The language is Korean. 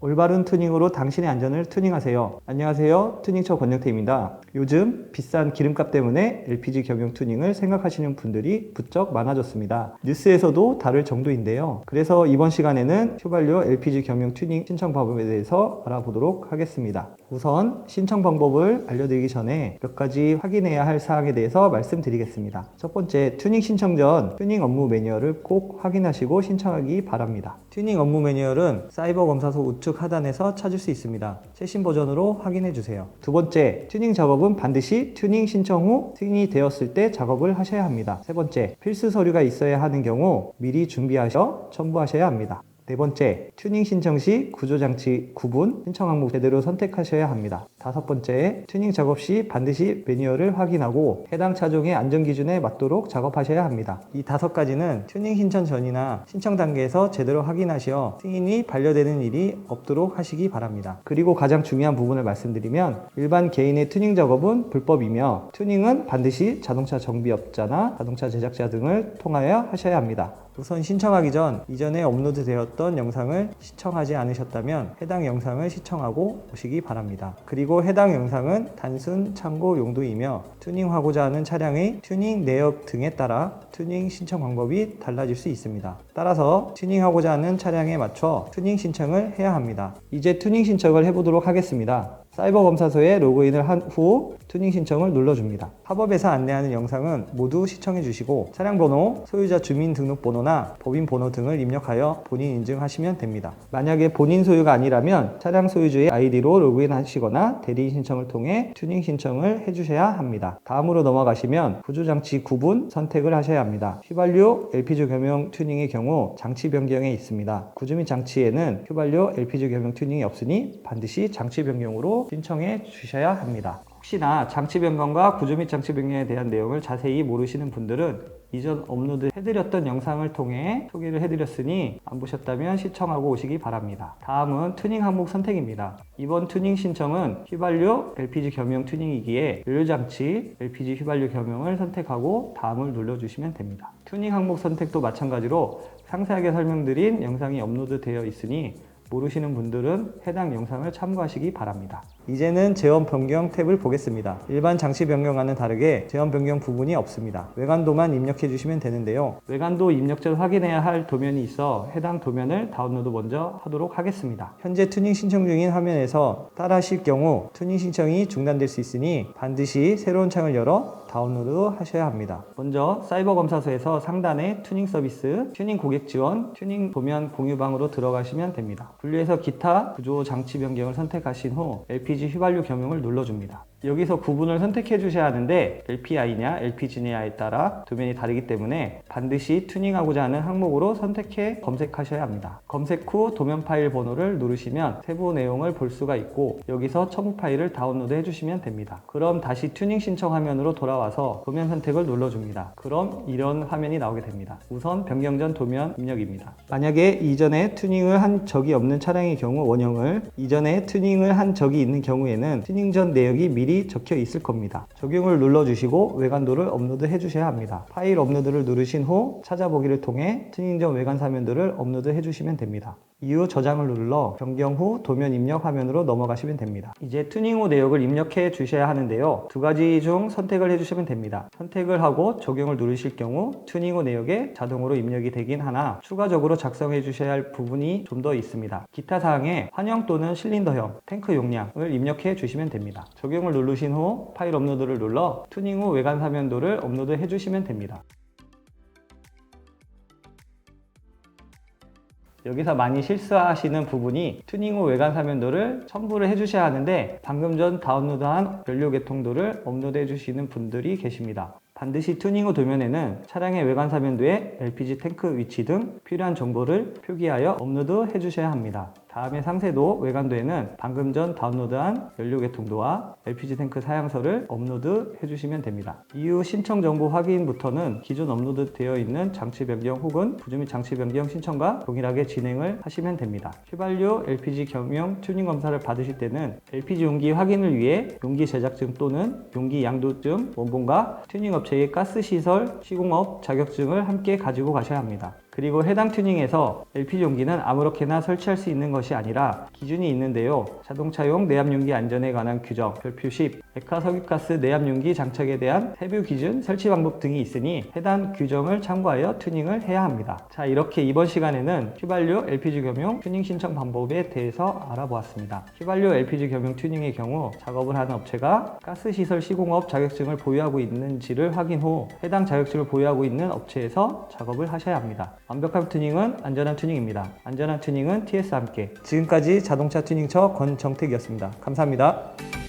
올바른 튜닝으로 당신의 안전을 튜닝하세요. 안녕하세요. 튜닝처 권영태입니다. 요즘 비싼 기름값 때문에 LPG 겸용 튜닝을 생각하시는 분들이 부쩍 많아졌습니다. 뉴스에서도 다룰 정도인데요. 그래서 이번 시간에는 휘발유 LPG 겸용 튜닝 신청 방법에 대해서 알아보도록 하겠습니다. 우선 신청 방법을 알려드리기 전에 몇 가지 확인해야 할 사항에 대해서 말씀드리겠습니다. 첫 번째, 튜닝 신청 전 튜닝 업무 매뉴얼을 꼭 확인하시고 신청하기 바랍니다. 튜닝 업무 매뉴얼은 사이버 검사소 우측 하단에서 찾을 수 있습니다. 최신 버전으로 확인해 주세요. 두 번째, 튜닝 작업은 반드시 튜닝 신청 후 승인이 되었을 때 작업을 하셔야 합니다. 세 번째, 필수 서류가 있어야 하는 경우 미리 준비하셔 첨부하셔야 합니다. 네 번째, 튜닝 신청 시 구조장치 구분 신청 항목 제대로 선택하셔야 합니다. 다섯 번째, 튜닝 작업 시 반드시 매뉴얼을 확인하고 해당 차종의 안전기준에 맞도록 작업하셔야 합니다. 이 다섯 가지는 튜닝 신청 전이나 신청 단계에서 제대로 확인하셔 승인이 반려되는 일이 없도록 하시기 바랍니다. 그리고 가장 중요한 부분을 말씀드리면 일반 개인의 튜닝 작업은 불법이며 튜닝은 반드시 자동차 정비업자나 자동차 제작자 등을 통하여 하셔야 합니다. 우선 신청하기 전 이전에 업로드 되었던 영상을 시청하지 않으셨다면 해당 영상을 시청하고 오시기 바랍니다. 그리고 해당 영상은 단순 참고 용도이며 튜닝하고자 하는 차량의 튜닝 내역 등에 따라 튜닝 신청 방법이 달라질 수 있습니다. 따라서 튜닝하고자 하는 차량에 맞춰 튜닝 신청을 해야 합니다. 이제 튜닝 신청을 해보도록 하겠습니다. 사이버 검사소에 로그인을 한 후 튜닝 신청을 눌러줍니다. 팝업에서 안내하는 영상은 모두 시청해 주시고 차량 번호, 소유자 주민등록번호나 법인 번호 등을 입력하여 본인 인증하시면 됩니다. 만약에 본인 소유가 아니라면 차량 소유주의 아이디로 로그인 하시거나 대리인 신청을 통해 튜닝 신청을 해주셔야 합니다. 다음으로 넘어가시면 구조장치 구분 선택을 하셔야 합니다. 휘발유, LPG 겸용 튜닝의 경우 장치 변경에 있습니다. 구조 및 장치에는 휘발유, LPG 겸용 튜닝이 없으니 반드시 장치 변경으로 신청해 주셔야 합니다. 혹시나 장치 변경과 구조 및 장치 변경에 대한 내용을 자세히 모르시는 분들은 이전 업로드 해드렸던 영상을 통해 소개를 해드렸으니 안 보셨다면 시청하고 오시기 바랍니다. 다음은 튜닝 항목 선택입니다. 이번 튜닝 신청은 휘발유, LPG 겸용 튜닝이기에 연료장치, LPG 휘발유 겸용을 선택하고 다음을 눌러주시면 됩니다. 튜닝 항목 선택도 마찬가지로 상세하게 설명드린 영상이 업로드 되어 있으니 모르시는 분들은 해당 영상을 참고하시기 바랍니다. 이제는 제원 변경 탭을 보겠습니다. 일반 장치 변경과는 다르게 제원 변경 부분이 없습니다. 외관도만 입력해 주시면 되는데요. 외관도 입력 전 확인해야 할 도면이 있어 해당 도면을 다운로드 먼저 하도록 하겠습니다. 현재 튜닝 신청 중인 화면에서 따라 하실 경우 튜닝 신청이 중단될 수 있으니 반드시 새로운 창을 열어 다운로드 하셔야 합니다. 먼저 사이버 검사소에서 상단에 튜닝 서비스, 튜닝 고객 지원, 튜닝 도면 공유방으로 들어가시면 됩니다. 분류해서 기타 구조 장치 변경을 선택하신 후 LPG 휘발유 겸용을 눌러줍니다. 여기서 구분을 선택해 주셔야 하는데 LPI냐 LPG냐에 따라 도면이 다르기 때문에 반드시 튜닝하고자 하는 항목으로 선택해 검색하셔야 합니다. 검색 후 도면 파일 번호를 누르시면 세부 내용을 볼 수가 있고 여기서 첨부 파일을 다운로드 해주시면 됩니다. 그럼 다시 튜닝 신청 화면으로 돌아와서 도면 선택을 눌러줍니다. 그럼 이런 화면이 나오게 됩니다. 우선 변경 전 도면 입력입니다. 만약에 이전에 튜닝을 한 적이 없는 차량의 경우 원형을, 이전에 튜닝을 한 적이 있는 경우에는 튜닝 전 내역이 미리 적혀 있을 겁니다. 적용을 눌러주시고 외관도를 업로드 해주셔야 합니다. 파일 업로드를 누르신 후 찾아보기를 통해 튜닝 전 외관 화면들을 업로드 해주시면 됩니다. 이후 저장을 눌러 변경 후 도면 입력 화면으로 넘어가시면 됩니다. 이제 튜닝 후 내역을 입력해 주셔야 하는데요. 두 가지 중 선택을 해주시면 됩니다. 선택을 하고 적용을 누르실 경우 튜닝 후 내역에 자동으로 입력이 되긴 하나 추가적으로 작성해 주셔야 할 부분이 좀 더 있습니다. 기타 사항에 환영 또는 실린더형, 탱크 용량을 입력해 주시면 됩니다. 적용을 누르신 후 파일 업로드를 눌러 튜닝 후 외관 화면도를 업로드 해주시면 됩니다. 여기서 많이 실수하시는 부분이 튜닝 후 외관 화면도를 첨부를 해주셔야 하는데 방금 전 다운로드한 연료 개통도를 업로드 해주시는 분들이 계십니다. 반드시 튜닝 후 도면에는 차량의 외관 화면도에 LPG 탱크 위치 등 필요한 정보를 표기하여 업로드 해주셔야 합니다. 다음에 상세도 외관도에는 방금 전 다운로드한 연료 개통도와 LPG 탱크 사양서를 업로드 해주시면 됩니다. 이후 신청 정보 확인부터는 기존 업로드 되어 있는 장치 변경 혹은 구조 및 장치 변경 신청과 동일하게 진행을 하시면 됩니다. 휘발유, LPG 겸용 튜닝 검사를 받으실 때는 LPG 용기 확인을 위해 용기 제작증 또는 용기 양도증, 원본과 튜닝 업체의 가스시설, 시공업 자격증을 함께 가지고 가셔야 합니다. 그리고 해당 튜닝에서 LPG 용기는 아무렇게나 설치할 수 있는 것이 아니라 기준이 있는데요. 자동차용 내압용기 안전에 관한 규정, 별표 10, 액화 석유가스 내압용기 장착에 대한 세부 기준, 설치 방법 등이 있으니 해당 규정을 참고하여 튜닝을 해야 합니다. 자, 이렇게 이번 시간에는 휘발유 LPG 겸용 튜닝 신청 방법에 대해서 알아보았습니다. 휘발유 LPG 겸용 튜닝의 경우 작업을 하는 업체가 가스시설 시공업 자격증을 보유하고 있는지를 확인 후 해당 자격증을 보유하고 있는 업체에서 작업을 하셔야 합니다. 완벽한 튜닝은 안전한 튜닝입니다. 안전한 튜닝은 TS와 함께. 지금까지 자동차 튜닝처 권정택이었습니다. 감사합니다.